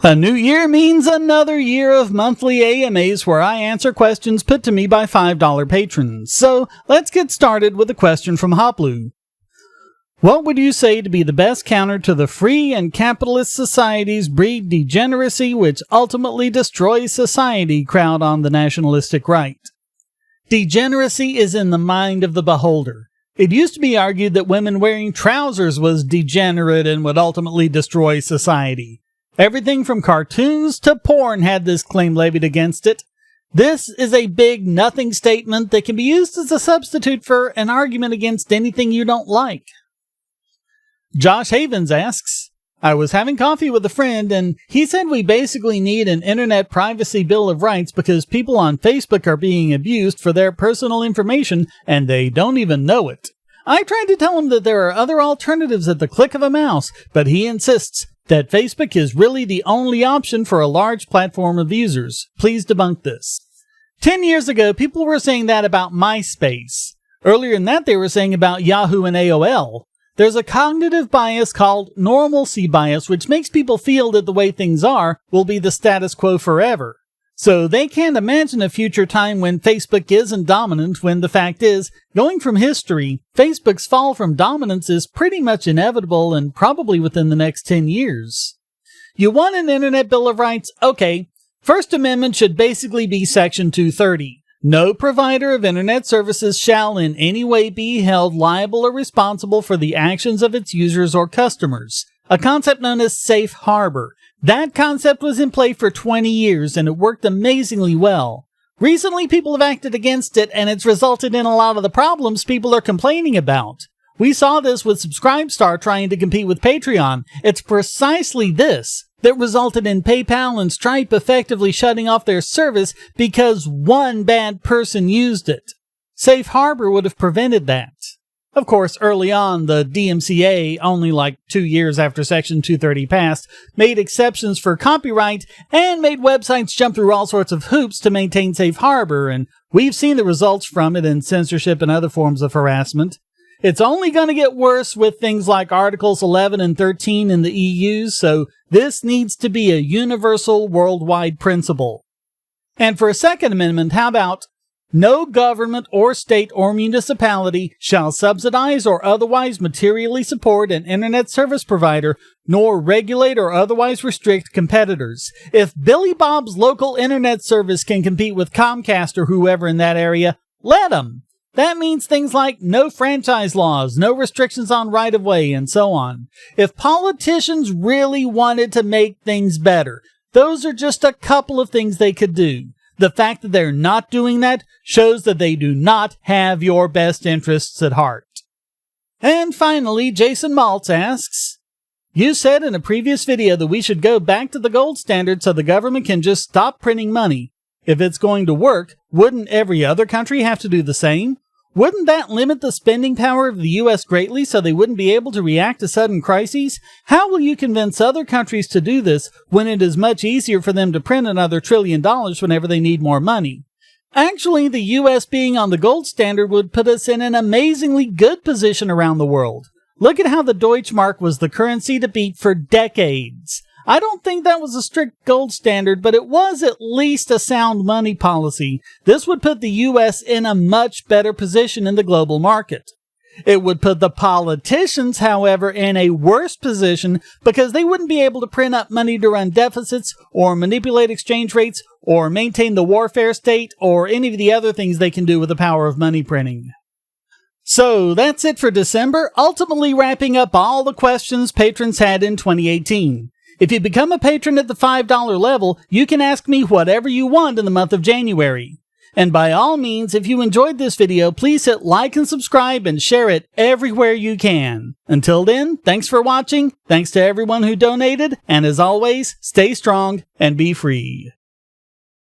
A new year means another year of monthly AMAs where I answer questions put to me by $5 patrons. So let's get started with a question from Hoplu. What would you say to be the best counter to the free and capitalist societies breed degeneracy which ultimately destroys society crowd on the nationalistic right? Degeneracy is in the mind of the beholder. It used to be argued that women wearing trousers was degenerate and would ultimately destroy society. Everything from cartoons to porn had this claim levied against it. This is a big nothing statement that can be used as a substitute for an argument against anything you don't like. Josh Havens asks, I was having coffee with a friend and he said we basically need an internet privacy bill of rights because people on Facebook are being abused for their personal information and they don't even know it. I tried to tell him that there are other alternatives at the click of a mouse, but he insists that Facebook is really the only option for a large platform of users. Please debunk this. 10 years ago, people were saying that about MySpace. Earlier than that, they were saying about Yahoo and AOL. There's a cognitive bias called normalcy bias, which makes people feel that the way things are will be the status quo forever. So they can't imagine a future time when Facebook isn't dominant, when the fact is, going from history, Facebook's fall from dominance is pretty much inevitable and probably within the next 10 years. You want an Internet Bill of Rights? Okay. First Amendment should basically be Section 230. No provider of Internet services shall in any way be held liable or responsible for the actions of its users or customers. A concept known as safe harbor. That concept was in play for 20 years and it worked amazingly well. Recently, people have acted against it and it's resulted in a lot of the problems people are complaining about. We saw this with Subscribestar trying to compete with Patreon. It's precisely this that resulted in PayPal and Stripe effectively shutting off their service because one bad person used it. Safe harbor would have prevented that. Of course, early on, the DMCA, only like 2 years after Section 230 passed, made exceptions for copyright and made websites jump through all sorts of hoops to maintain safe harbor, and we've seen the results from it in censorship and other forms of harassment. It's only going to get worse with things like Articles 11 and 13 in the EU, so this needs to be a universal worldwide principle. And for a Second Amendment, how about no government or state or municipality shall subsidize or otherwise materially support an internet service provider, nor regulate or otherwise restrict competitors. If Billy Bob's local internet service can compete with Comcast or whoever in that area, let them. That means things like no franchise laws, no restrictions on right-of-way, and so on. If politicians really wanted to make things better, those are just a couple of things they could do. The fact that they're not doing that shows that they do not have your best interests at heart. And finally, Jason Maltz asks, you said in a previous video that we should go back to the gold standard so the government can just stop printing money. If it's going to work, wouldn't every other country have to do the same? Wouldn't that limit the spending power of the U.S. greatly so they wouldn't be able to react to sudden crises? How will you convince other countries to do this when it is much easier for them to print another $1 trillion whenever they need more money? Actually, the U.S. being on the gold standard would put us in an amazingly good position around the world. Look at how the Deutschmark was the currency to beat for decades. I don't think that was a strict gold standard, but it was at least a sound money policy. This would put the U.S. in a much better position in the global market. It would put the politicians, however, in a worse position because they wouldn't be able to print up money to run deficits or manipulate exchange rates or maintain the warfare state or any of the other things they can do with the power of money printing. So that's it for December, ultimately wrapping up all the questions patrons had in 2018. If you become a patron at the $5 level, you can ask me whatever you want in the month of January. And by all means, if you enjoyed this video, please hit like and subscribe and share it everywhere you can. Until then, thanks for watching, thanks to everyone who donated, and as always, stay strong and be free.